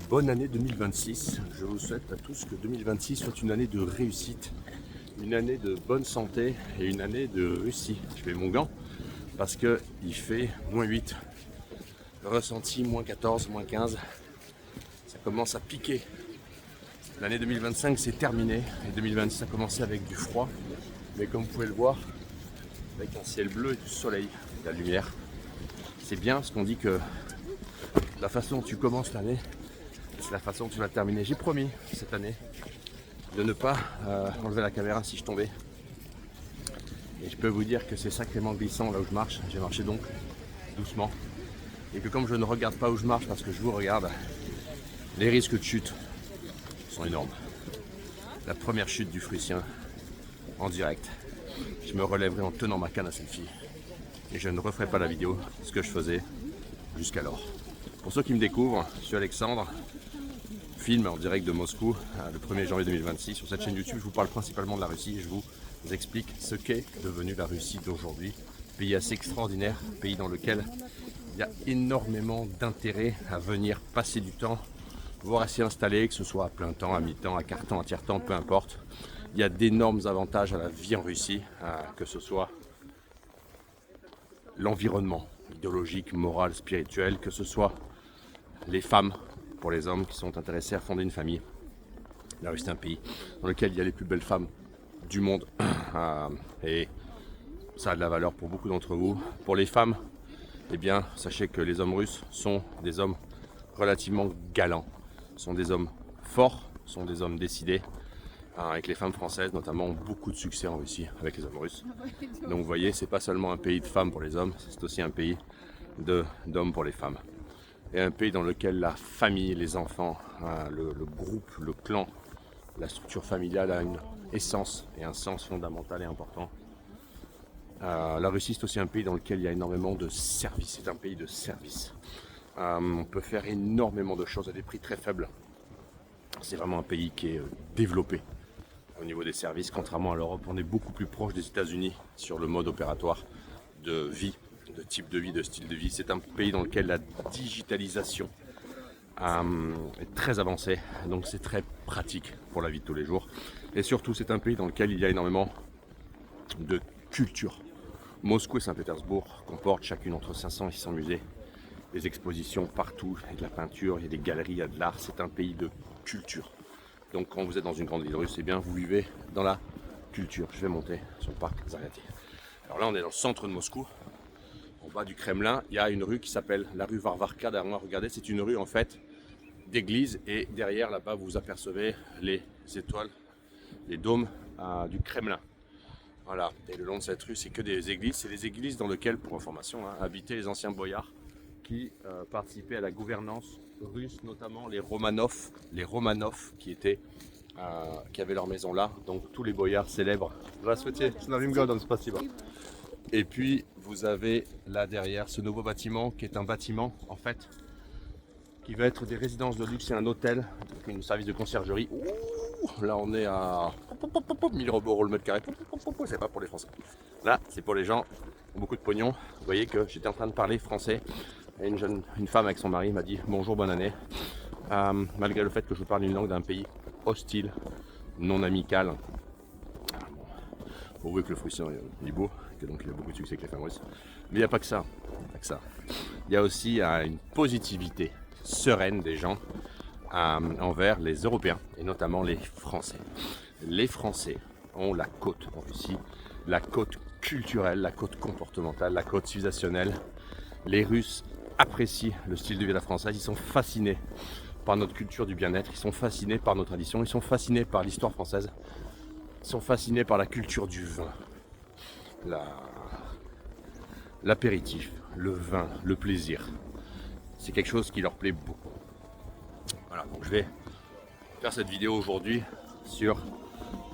bonne année 2026. Je vous souhaite à tous que 2026 soit une année de réussite, une année de bonne santé et une année de réussite. Je mets mon gant parce qu'il fait -8, ressenti -14, -15. Ça commence à piquer. L'année 2025 c'est terminé et 2026 a commencé avec du froid. Mais comme vous pouvez le voir, avec un ciel bleu et du soleil, de la lumière. C'est bien parce qu'on dit que la façon dont tu commences l'année, c'est la façon dont tu vas terminer. J'ai promis cette année de ne pas enlever la caméra si je tombais. Et je peux vous dire que c'est sacrément glissant là où je marche. J'ai marché donc doucement. Et que comme je ne regarde pas où je marche parce que je vous regarde, les risques de chute sont énormes. La première chute du Fruitien en direct. Je me relèverai en tenant ma canne à selfie. Et je ne referai pas la vidéo, ce que je faisais jusqu'alors. Pour ceux qui me découvrent, je suis Alexandre, film en direct de Moscou le 1er janvier 2026. Sur cette chaîne YouTube, je vous parle principalement de la Russie et je vous explique ce qu'est devenue la Russie d'aujourd'hui. Pays assez extraordinaire, pays dans lequel il y a énormément d'intérêt à venir passer du temps, voire à s'y installer, que ce soit à plein temps, à mi-temps, à quart temps, à tiers-temps, peu importe. Il y a d'énormes avantages à la vie en Russie, que ce soit l'environnement idéologique, moral, spirituel, que ce soit les femmes pour les hommes qui sont intéressés à fonder une famille. La Russie est un pays dans lequel il y a les plus belles femmes du monde et ça a de la valeur pour beaucoup d'entre vous. Pour les femmes, eh bien, sachez que les hommes russes sont des hommes relativement galants, sont des hommes forts, sont des hommes décidés. Avec les femmes françaises notamment ont beaucoup de succès en Russie avec les hommes russes. Donc vous voyez, c'est pas seulement un pays de femmes pour les hommes, c'est aussi un pays d'hommes pour les femmes. Et un pays dans lequel la famille, les enfants, le groupe, le clan, la structure familiale a une essence et un sens fondamental et important. La Russie c'est aussi un pays dans lequel il y a énormément de services, c'est un pays de services. On peut faire énormément de choses à des prix très faibles. C'est vraiment un pays qui est développé au niveau des services, contrairement à l'Europe, on est beaucoup plus proche des États-Unis sur le mode opératoire de vie, de type de vie, de style de vie. C'est un pays dans lequel la digitalisation est très avancée, donc c'est très pratique pour la vie de tous les jours. Et surtout, c'est un pays dans lequel il y a énormément de culture. Moscou et Saint-Pétersbourg comportent chacune entre 500 et 600 musées, des expositions partout, il y a de la peinture, il y a des galeries, il y a de l'art. C'est un pays de culture. Donc quand vous êtes dans une grande ville russe, eh bien vous vivez dans la culture. Je vais monter sur le parc Zaryadye. Alors là on est dans le centre de Moscou, en bas du Kremlin. Il y a une rue qui s'appelle la rue Varvarka. Derrière moi, regardez, c'est une rue en fait d'église. Et derrière là-bas vous apercevez les étoiles, les dômes du Kremlin. Voilà, et le long de cette rue c'est que des églises. C'est les églises dans lesquelles, pour information, habitaient les anciens boyards qui participaient à la gouvernance russe, notamment les Romanov qui avaient leur maison là, donc tous les boyards célèbres. Et puis vous avez là derrière ce nouveau bâtiment qui est un bâtiment en fait qui va être des résidences de luxe et un hôtel, donc un service de conciergerie. Ouh, là on est à 1000 euros le mètre carré, c'est pas pour les Français. Là c'est pour les gens qui ont beaucoup de pognon. Vous voyez que j'étais en train de parler français. Et une femme avec son mari m'a dit bonjour, bonne année, malgré le fait que je parle une langue d'un pays hostile, non amical. Faut avouer que le Fruitien est beau, que donc il a beaucoup de succès avec les femmes russes. Mais il n'y a pas que ça. Il y a aussi une positivité sereine des gens envers les Européens et notamment les Français. Les Français ont la côte en Russie, la côte culturelle, la côte comportementale, la côte civilisationnelle. Les Russes apprécient le style de vie de la française, ils sont fascinés par notre culture du bien-être, ils sont fascinés par nos traditions, ils sont fascinés par l'histoire française, ils sont fascinés par la culture du vin, l'apéritif, le vin, le plaisir. C'est quelque chose qui leur plaît beaucoup. Voilà, donc je vais faire cette vidéo aujourd'hui sur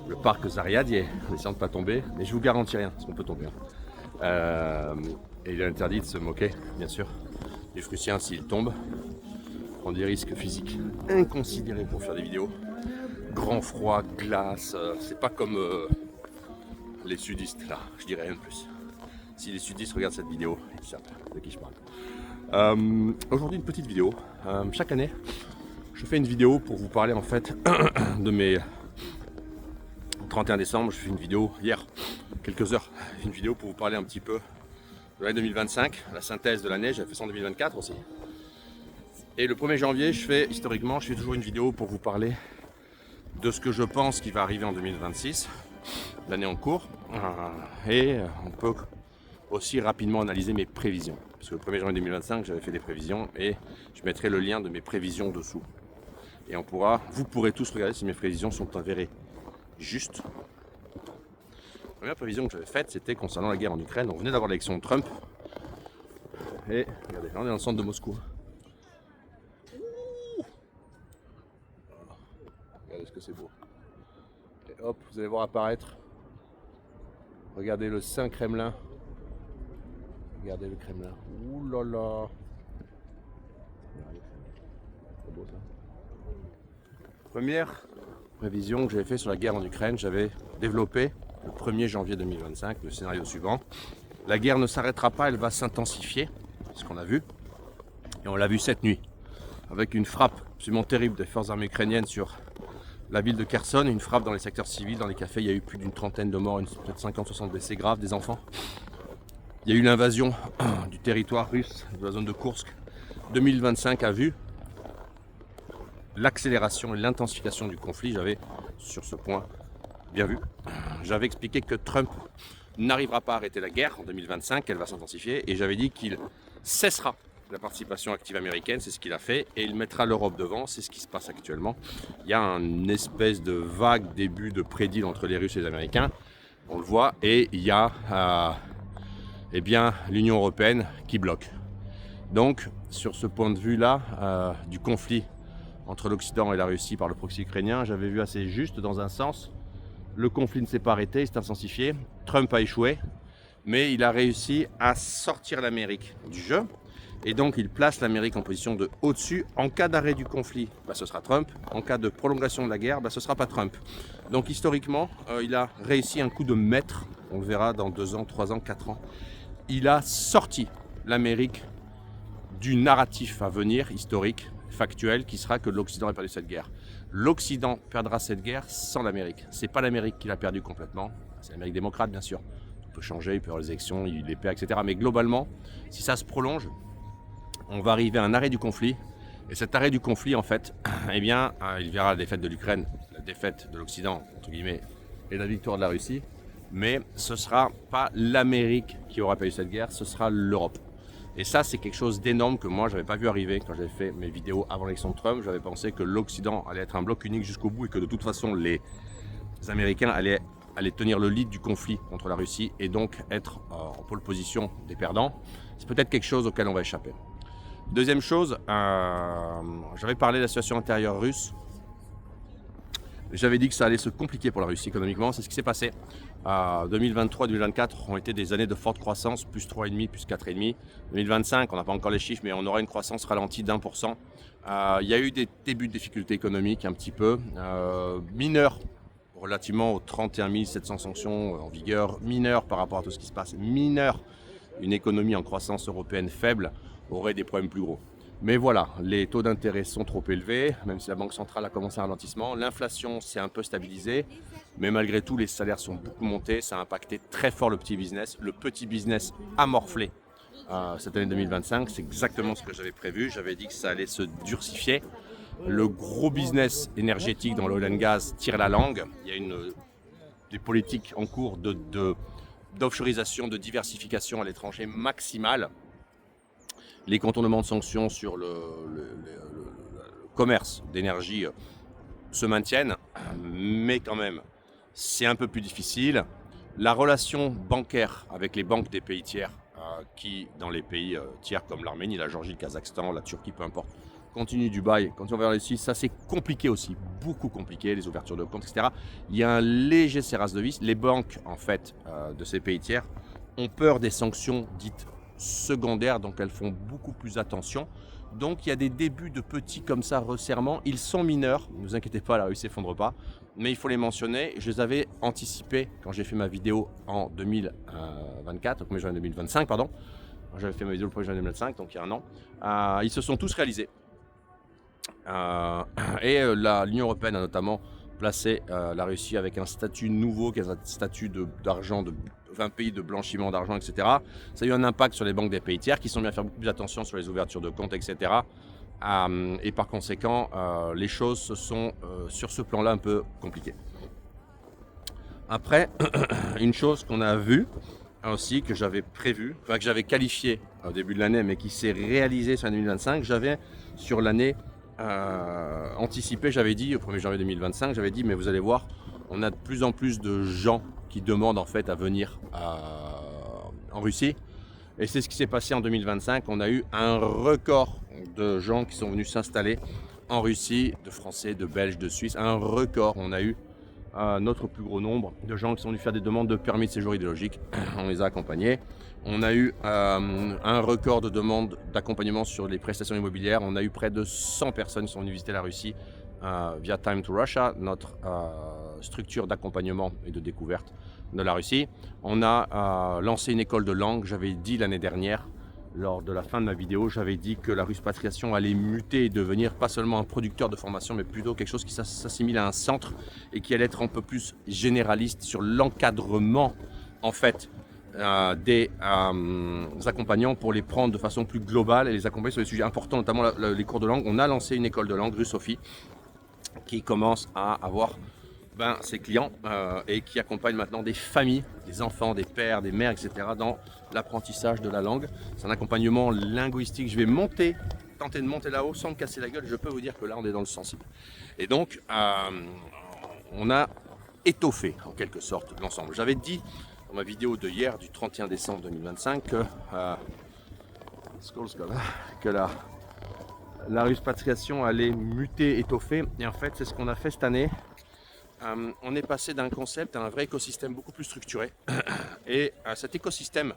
le parc Zaryadye, en essayant de ne pas tomber, mais je vous garantis rien, parce qu'on peut tomber. Et il est interdit de se moquer, bien sûr, du Fruitien s'il tombe. Prend des risques physiques inconsidérés pour faire des vidéos. Grand froid, glace, c'est pas comme les sudistes là, je dirais rien de plus. Si les sudistes regardent cette vidéo, ils savent de qui je parle. Aujourd'hui une petite vidéo. Chaque année, Je fais une vidéo pour vous parler en fait de mes 31 décembre. Je fais une vidéo hier, quelques heures, une vidéo pour vous parler un petit peu de l'année 2025, la synthèse de l'année. J'avais fait ça en 2024 aussi. Et le 1er janvier, je fais toujours une vidéo pour vous parler de ce que je pense qui va arriver en 2026, l'année en cours. Et on peut aussi rapidement analyser mes prévisions. Parce que le 1er janvier 2025, j'avais fait des prévisions et je mettrai le lien de mes prévisions dessous. Et vous pourrez tous regarder si mes prévisions sont avérées justes. La première prévision que j'avais faite, c'était concernant la guerre en Ukraine. On venait d'avoir l'élection de Trump. Et regardez, là on est dans le centre de Moscou. Regardez ce que c'est beau. Et hop, vous allez voir apparaître. Regardez le Saint-Kremlin. Regardez le Kremlin. Ouh là là. C'est beau ça. Première prévision que j'avais fait sur la guerre en Ukraine, j'avais développé le 1er janvier 2025 le scénario suivant. La guerre ne s'arrêtera pas, elle va s'intensifier, c'est ce qu'on a vu. Et on l'a vu cette nuit, avec une frappe absolument terrible des forces armées ukrainiennes sur la ville de Kherson, une frappe dans les secteurs civils, dans les cafés. Il y a eu plus d'une trentaine de morts, peut-être 50-60 blessés graves, des enfants. Il y a eu l'invasion du territoire russe, de la zone de Koursk. 2025 a vu l'accélération et l'intensification du conflit. J'avais, sur ce point, bien vu. J'avais expliqué que Trump n'arrivera pas à arrêter la guerre en 2025, qu'elle va s'intensifier, et j'avais dit qu'il cessera la participation active américaine, c'est ce qu'il a fait, et il mettra l'Europe devant, c'est ce qui se passe actuellement. Il y a une espèce de vague début de prédit entre les Russes et les Américains, on le voit, et il y a l'Union européenne qui bloque. Donc, sur ce point de vue-là, du conflit entre l'Occident et la Russie par le proxy ukrainien, j'avais vu assez juste dans un sens. Le conflit ne s'est pas arrêté, il s'est intensifié. Trump a échoué, mais il a réussi à sortir l'Amérique du jeu. Et donc il place l'Amérique en position de au-dessus. En cas d'arrêt du conflit, ce sera Trump. En cas de prolongation de la guerre, ce ne sera pas Trump. Donc historiquement, il a réussi un coup de maître. On le verra dans 2 ans, 3 ans, 4 ans. Il a sorti l'Amérique du narratif à venir, historique, factuel, qui sera que l'Occident a perdu cette guerre. L'Occident perdra cette guerre sans l'Amérique. C'est pas l'Amérique qui l'a perdu complètement. C'est l'Amérique démocrate, bien sûr. Il peut changer, il peut y avoir les élections, il les perd, etc. Mais globalement, si ça se prolonge, on va arriver à un arrêt du conflit. Et cet arrêt du conflit, en fait, il verra la défaite de l'Ukraine, la défaite de l'Occident, entre guillemets, et la victoire de la Russie. Mais ce ne sera pas l'Amérique qui aura perdu cette guerre, ce sera l'Europe. Et ça, c'est quelque chose d'énorme que moi, je n'avais pas vu arriver quand j'avais fait mes vidéos avant l'élection de Trump. J'avais pensé que l'Occident allait être un bloc unique jusqu'au bout et que de toute façon, les Américains allaient tenir le lead du conflit contre la Russie et donc être en pole position des perdants. C'est peut-être quelque chose auquel on va échapper. Deuxième chose, j'avais parlé de la situation intérieure russe. J'avais dit que ça allait se compliquer pour la Russie économiquement, c'est ce qui s'est passé. 2023-2024 ont été des années de forte croissance, plus 3,5, plus 4,5. 2025, on n'a pas encore les chiffres, mais on aura une croissance ralentie d'1%. Il y a eu des débuts de difficultés économiques un petit peu, mineurs relativement aux 31 700 sanctions en vigueur, mineurs par rapport à tout ce qui se passe, mineurs. Une économie en croissance européenne faible aurait des problèmes plus gros. Mais voilà, les taux d'intérêt sont trop élevés, même si la Banque centrale a commencé un ralentissement. L'inflation s'est un peu stabilisée, mais malgré tout, les salaires sont beaucoup montés. Ça a impacté très fort le petit business. Le petit business a morflé cette année 2025. C'est exactement ce que j'avais prévu. J'avais dit que ça allait se durcifier. Le gros business énergétique dans l'oil and gas tire la langue. Il y a des politiques en cours d'offshoreisation, de diversification à l'étranger maximale. Les contournements de sanctions sur le commerce d'énergie se maintiennent, mais quand même, c'est un peu plus difficile. La relation bancaire avec les banques des pays tiers, qui, dans les pays tiers comme l'Arménie, la Géorgie, le Kazakhstan, la Turquie, peu importe, continue Dubaï, continue vers la Russie, ça c'est compliqué aussi, beaucoup compliqué, les ouvertures de comptes, etc. Il y a un léger serrage de vis. Les banques, en fait, de ces pays tiers ont peur des sanctions dites secondaires, donc elles font beaucoup plus attention. Donc il y a des débuts de petits comme ça resserrements, ils sont mineurs, ne vous inquiétez pas, la Russie s'effondre pas, mais il faut les mentionner. Je les avais anticipés quand j'ai fait ma vidéo en 2024, donc 1er juin 2025, pardon. J'avais fait ma vidéo le 1er juin 2025, donc il y a un an. Ils se sont tous réalisés. L'Union européenne a notamment placé la Russie avec un statut nouveau, qui est un statut d'argent, de 20 pays de blanchiment d'argent, etc. Ça a eu un impact sur les banques des pays tiers qui sont mis à faire beaucoup plus attention sur les ouvertures de comptes, etc. Et par conséquent, les choses se sont sur ce plan-là un peu compliquées. Après, une chose qu'on a vue aussi, que j'avais prévu, enfin que j'avais qualifié au début de l'année, mais qui s'est réalisé sur l'année 2025, j'avais sur l'année anticipé, j'avais dit au 1er janvier 2025, j'avais dit mais vous allez voir, on a de plus en plus de gens qui demandent en fait à venir en Russie. Et c'est ce qui s'est passé en 2025. On a eu un record de gens qui sont venus s'installer en Russie, de Français, de Belges, de Suisses. Un record. On a eu notre plus gros nombre de gens qui sont venus faire des demandes de permis de séjour idéologique. On les a accompagnés. On a eu un record de demandes d'accompagnement sur les prestations immobilières. On a eu près de 100 personnes qui sont venues visiter la Russie via Time to Russia, notre structure d'accompagnement et de découverte de la Russie. On a lancé une école de langue. J'avais dit l'année dernière, lors de la fin de ma vidéo, j'avais dit que la Ruspatriation allait muter et devenir pas seulement un producteur de formation, mais plutôt quelque chose qui s'assimile à un centre et qui allait être un peu plus généraliste sur l'encadrement en fait des accompagnants pour les prendre de façon plus globale et les accompagner sur des sujets importants, notamment les cours de langue. On a lancé une école de langue, Russophie, qui commence à avoir ses clients et qui accompagne maintenant des familles, des enfants, des pères, des mères, etc. dans l'apprentissage de la langue. C'est un accompagnement linguistique. Je vais tenter de monter là-haut sans me casser la gueule. Je peux vous dire que là, on est dans le sensible. Et donc, on a étoffé en quelque sorte l'ensemble. J'avais dit dans ma vidéo de hier, du 31 décembre 2025, que la Ruspatriation allait muter, étoffer. Et en fait, c'est ce qu'on a fait cette année. On est passé d'un concept à un vrai écosystème beaucoup plus structuré. Et cet écosystème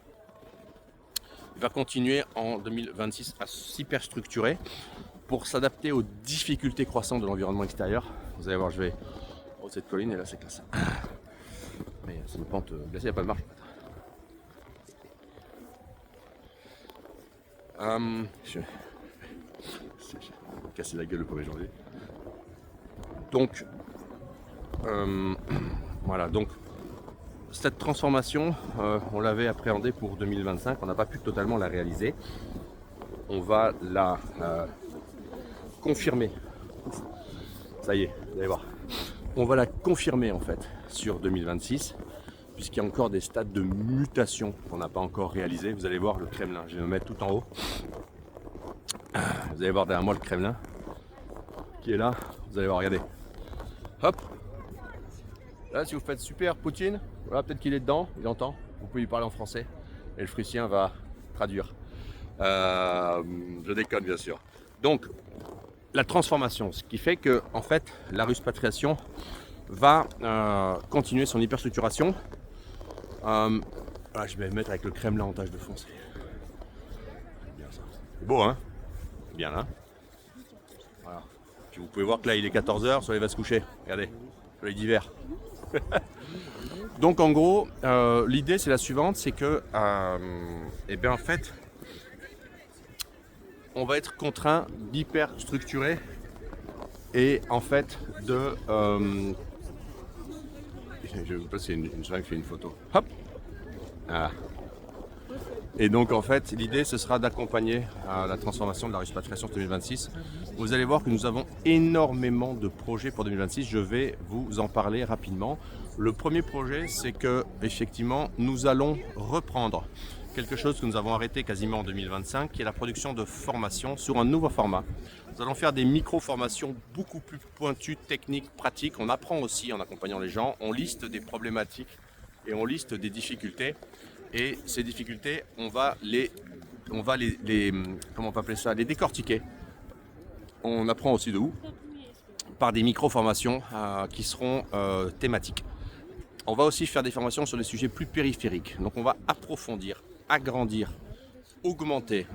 va continuer en 2026 à s'hyperstructurer pour s'adapter aux difficultés croissantes de l'environnement extérieur. Vous allez voir, je vais haut cette colline et là c'est classe. Mais c'est une pente glacée, il n'y a pas de marche. Je vais casser la gueule le 1er janvier. Donc, voilà, donc cette transformation, on l'avait appréhendée pour 2025, on n'a pas pu totalement la réaliser. On va la confirmer. Ça y est, vous allez voir. On va la confirmer en fait sur 2026, puisqu'il y a encore des stades de mutation qu'on n'a pas encore réalisés. Vous allez voir le Kremlin, je vais me mettre tout en haut. Vous allez voir derrière moi le Kremlin qui est là. Vous allez voir, regardez. Hop. Là, si vous faites super Poutine, voilà, peut-être qu'il est dedans, il entend. Vous pouvez lui parler en français et le Prussien va traduire. Je déconne bien sûr. Donc, la transformation, ce qui fait que en fait, la Ruspatriation va continuer son hyperstructuration. Voilà, je vais me mettre avec le Kremlin en tâche de fond. C'est bien ça. C'est beau, hein? Bien là. Voilà. Puis vous pouvez voir que là, il est 14h, le soleil va se coucher. Regardez, soleil d'hiver. Donc en gros, l'idée c'est la suivante, c'est que, et bien en fait, on va être contraint d'hyper structurer et en fait de, je ne sais pas si c'est une seringue qui fait une photo. Hop. Voilà. Et donc en fait, l'idée ce sera d'accompagner la transformation de la Ruspatriation 2026. Vous allez voir que nous avons énormément de projets pour 2026. Je vais vous en parler rapidement. Le premier projet, c'est que effectivement, nous allons reprendre quelque chose que nous avons arrêté quasiment en 2025, qui est la production de formations sur un nouveau format. Nous allons faire des micro-formations beaucoup plus pointues, techniques, pratiques. On apprend aussi en accompagnant les gens, on liste des problématiques et on liste des difficultés. Et ces difficultés, on va les comment on peut appeler ça, les décortiquer. On apprend aussi de où? Par des micro-formations qui seront thématiques. On va aussi faire des formations sur des sujets plus périphériques. Donc on va approfondir, agrandir, augmenter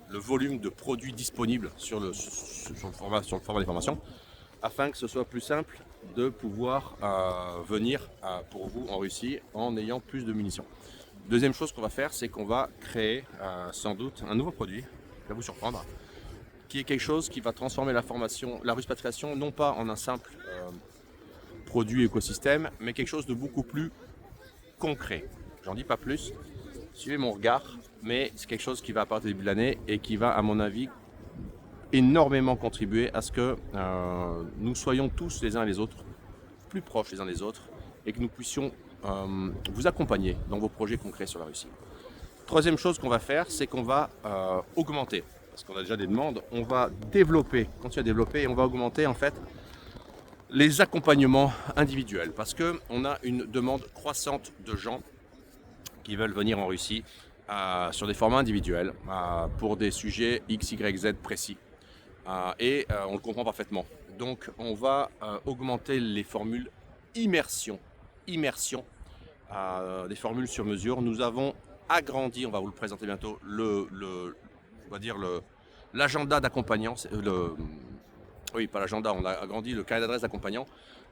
le volume de produits disponibles sur le format des formations, afin que ce soit plus simple de pouvoir venir pour vous en Russie en ayant plus de munitions. Deuxième chose qu'on va faire, c'est qu'on va créer sans doute un nouveau produit va vous surprendre, qui est quelque chose qui va transformer la ruspatriation, non pas en un simple produit écosystème, mais quelque chose de beaucoup plus concret. J'en dis pas plus, suivez mon regard, mais c'est quelque chose qui va apparaître au début de l'année et qui va, à mon avis, énormément contribuer à ce que nous soyons tous les uns et les autres plus proches les uns des autres et que nous puissions vous accompagner dans vos projets concrets sur la Russie. Troisième chose qu'on va faire, c'est qu'on va augmenter, parce qu'on a déjà des demandes, on va développer, continuer à développer et on va augmenter en fait les accompagnements individuels, parce qu'on a une demande croissante de gens qui veulent venir en Russie sur des formats individuels pour des sujets X, Y, Z précis. Et on le comprend parfaitement. Donc on va augmenter les formules immersion, des formules sur mesure. Nous avons agrandi, on va vous le présenter bientôt, l'agenda d'accompagnants. Oui, pas l'agenda, on a agrandi le carnet d'adresse d'accompagnants.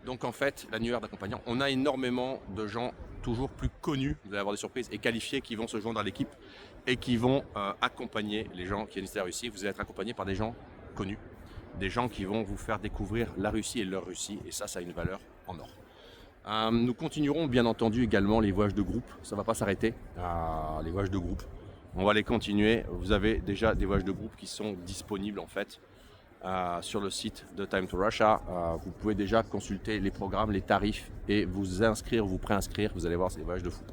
Donc en fait, l'annuaire d'accompagnants, on a énormément de gens toujours plus connus, vous allez avoir des surprises, et qualifiés qui vont se joindre à l'équipe et qui vont accompagner les gens qui viennent visiter la Russie. Vous allez être accompagnés par des gens connus, des gens qui vont vous faire découvrir la Russie et leur Russie, et ça a une valeur en or. Nous continuerons bien entendu également les voyages de groupe, ça ne va pas s'arrêter, les voyages de groupe, on va les continuer. Vous avez déjà des voyages de groupe qui sont disponibles en fait sur le site de Time to Russia. Vous pouvez déjà consulter les programmes, les tarifs et vous inscrire, vous préinscrire, vous allez voir, c'est des voyages de fou.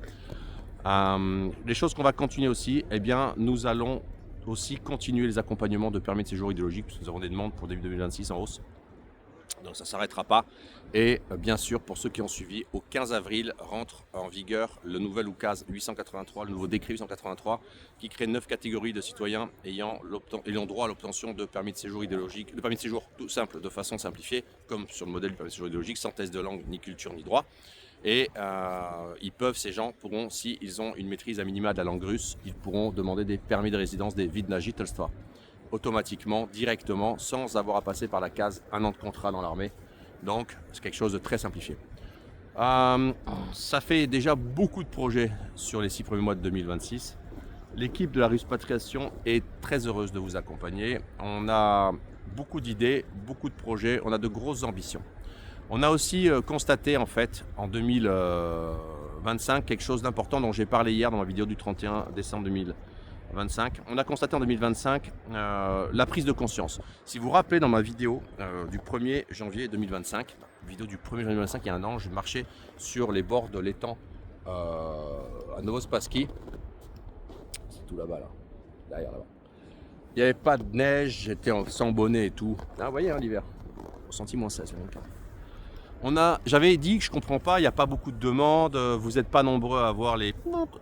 Les choses qu'on va continuer aussi, eh bien, nous allons aussi continuer les accompagnements de permis de séjour idéologique, puisque nous avons des demandes pour début 2026 en hausse. Donc ça ne s'arrêtera pas. Et bien sûr, pour ceux qui ont suivi, au 15 avril rentre en vigueur le nouvel oukaz 883, le nouveau décret 883, qui crée 9 catégories de citoyens ayant droit à l'obtention de permis de séjour idéologique, de permis de séjour tout simple, de façon simplifiée, comme sur le modèle du permis de séjour idéologique, sans test de langue, ni culture, ni droit. Et ces gens pourront, s'ils ont une maîtrise à minima de la langue russe, ils pourront demander des permis de résidence, des vidna jitelstva, automatiquement, directement, sans avoir à passer par la case 1 an de contrat dans l'armée. Donc, c'est quelque chose de très simplifié. Ça fait déjà beaucoup de projets sur les 6 premiers mois de 2026. L'équipe de la Ruspatriation est très heureuse de vous accompagner. On a beaucoup d'idées, beaucoup de projets, on a de grosses ambitions. On a aussi constaté en fait en 2025 quelque chose d'important dont j'ai parlé hier dans ma vidéo du 31 décembre 2025. On a constaté en 2025 la prise de conscience. Si vous vous rappelez dans ma vidéo du 1er janvier 2025, vidéo du 1er janvier 2025, il y a un an, je marchais sur les bords de l'étang à Novospassky. C'est tout là-bas, là. Derrière là-bas. Il n'y avait pas de neige, j'étais sans bonnet et tout. Ah, vous voyez, hein, l'hiver. Ressenti moins 16, j'avais dit que je comprends pas, il n'y a pas beaucoup de demandes, vous n'êtes pas nombreux à avoir les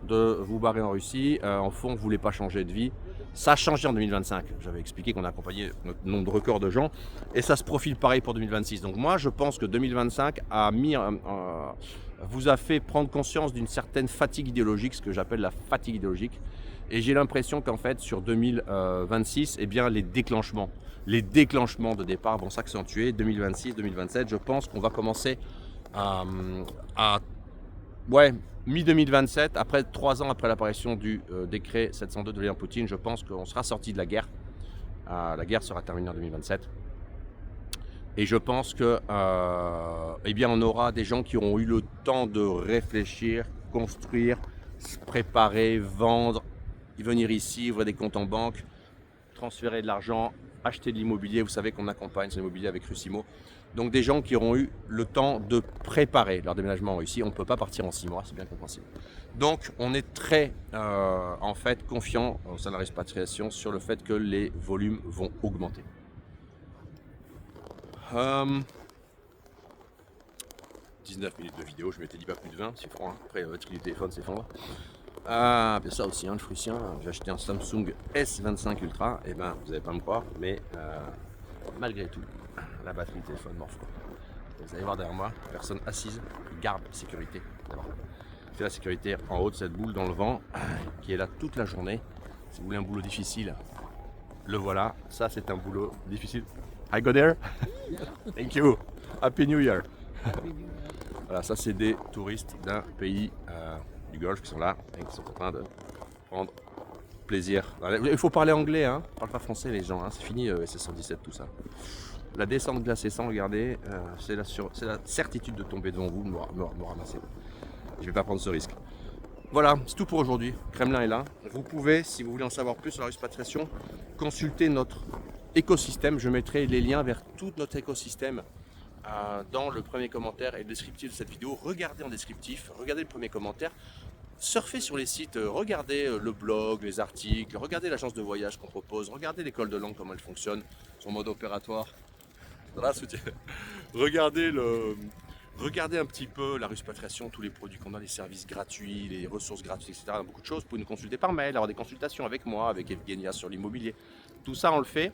de vous barrer en Russie, en fond vous ne voulez pas changer de vie. Ça a changé en 2025, j'avais expliqué qu'on a accompagné notre nombre de records de gens et ça se profile pareil pour 2026. Donc moi je pense que 2025 vous a fait prendre conscience d'une certaine fatigue idéologique, ce que j'appelle la fatigue idéologique. Et j'ai l'impression qu'en fait sur 2026, eh bien, les déclenchements de départ vont s'accentuer. 2026, 2027, je pense qu'on va commencer mi-2027, après 3 ans après l'apparition du décret 702 de Vladimir Poutine, je pense qu'on sera sorti de la guerre. La guerre sera terminée en 2027. Et je pense que on aura des gens qui auront eu le temps de réfléchir, construire, se préparer, vendre, venir ici, ouvrir des comptes en banque, transférer de l'argent, acheter de l'immobilier. Vous savez qu'on accompagne sur l'immobilier avec Russimo. Donc des gens qui auront eu le temps de préparer leur déménagement en Russie. On ne peut pas partir en 6 mois, c'est bien compréhensible. Donc on est très confiant au sein de la Ruspatriation sur le fait que les volumes vont augmenter. 19 minutes de vidéo, je m'étais dit pas plus de 20, c'est froid, hein. Après la batterie du téléphone s'effondre. Bien ça aussi, hein, le fruitien, j'ai acheté un Samsung S25 Ultra, et ben vous n'allez pas me croire, mais malgré tout, la batterie du téléphone morfle. Vous allez voir derrière moi, personne assise, garde sécurité. C'est la sécurité en haut de cette boule dans le vent, qui est là toute la journée. Si vous voulez un boulot difficile, le voilà. Ça c'est un boulot difficile. I go there. Thank you. Happy New Year. Voilà, ça c'est des touristes d'un pays du Golfe qui sont là et qui sont en train de prendre plaisir. Il faut parler anglais, hein. Parle pas français les gens, hein. C'est fini SS117 tout ça. La descente glacée sans regarder, c'est la certitude de tomber devant vous, me ramasser. Je vais pas prendre ce risque. Voilà, c'est tout pour aujourd'hui. Kremlin est là. Vous pouvez, si vous voulez en savoir plus sur la Ruspatriation, consulter notre écosystème. Je mettrai les liens vers tout notre écosystème dans le premier commentaire et le descriptif de cette vidéo. Regardez en descriptif, regardez le premier commentaire. Surfez sur les sites, regardez le blog, les articles, regardez l'agence de voyage qu'on propose, regardez l'école de langue, comment elle fonctionne, son mode opératoire. Regardez un petit peu la Ruspatriation, tous les produits qu'on a, les services gratuits, les ressources gratuites, etc. Beaucoup de choses. Vous pouvez nous consulter par mail, avoir des consultations avec moi, avec Evgenia sur l'immobilier. Tout ça, on le fait.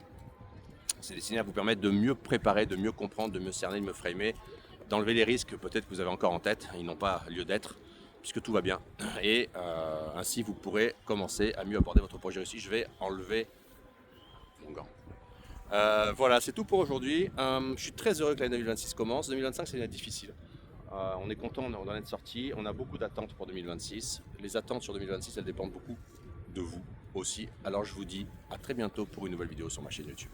C'est destiné à vous permettre de mieux préparer, de mieux comprendre, de mieux cerner, de mieux framer, d'enlever les risques peut-être que vous avez encore en tête. Ils n'ont pas lieu d'être, puisque tout va bien. Et ainsi, vous pourrez commencer à mieux aborder votre projet aussi. Je vais enlever mon gant. Voilà, c'est tout pour aujourd'hui. Je suis très heureux que l'année 2026 commence. 2025, c'est une année difficile. On est content d'en être sorti. On a beaucoup d'attentes pour 2026. Les attentes sur 2026, elles dépendent beaucoup de vous aussi. Alors je vous dis à très bientôt pour une nouvelle vidéo sur ma chaîne YouTube.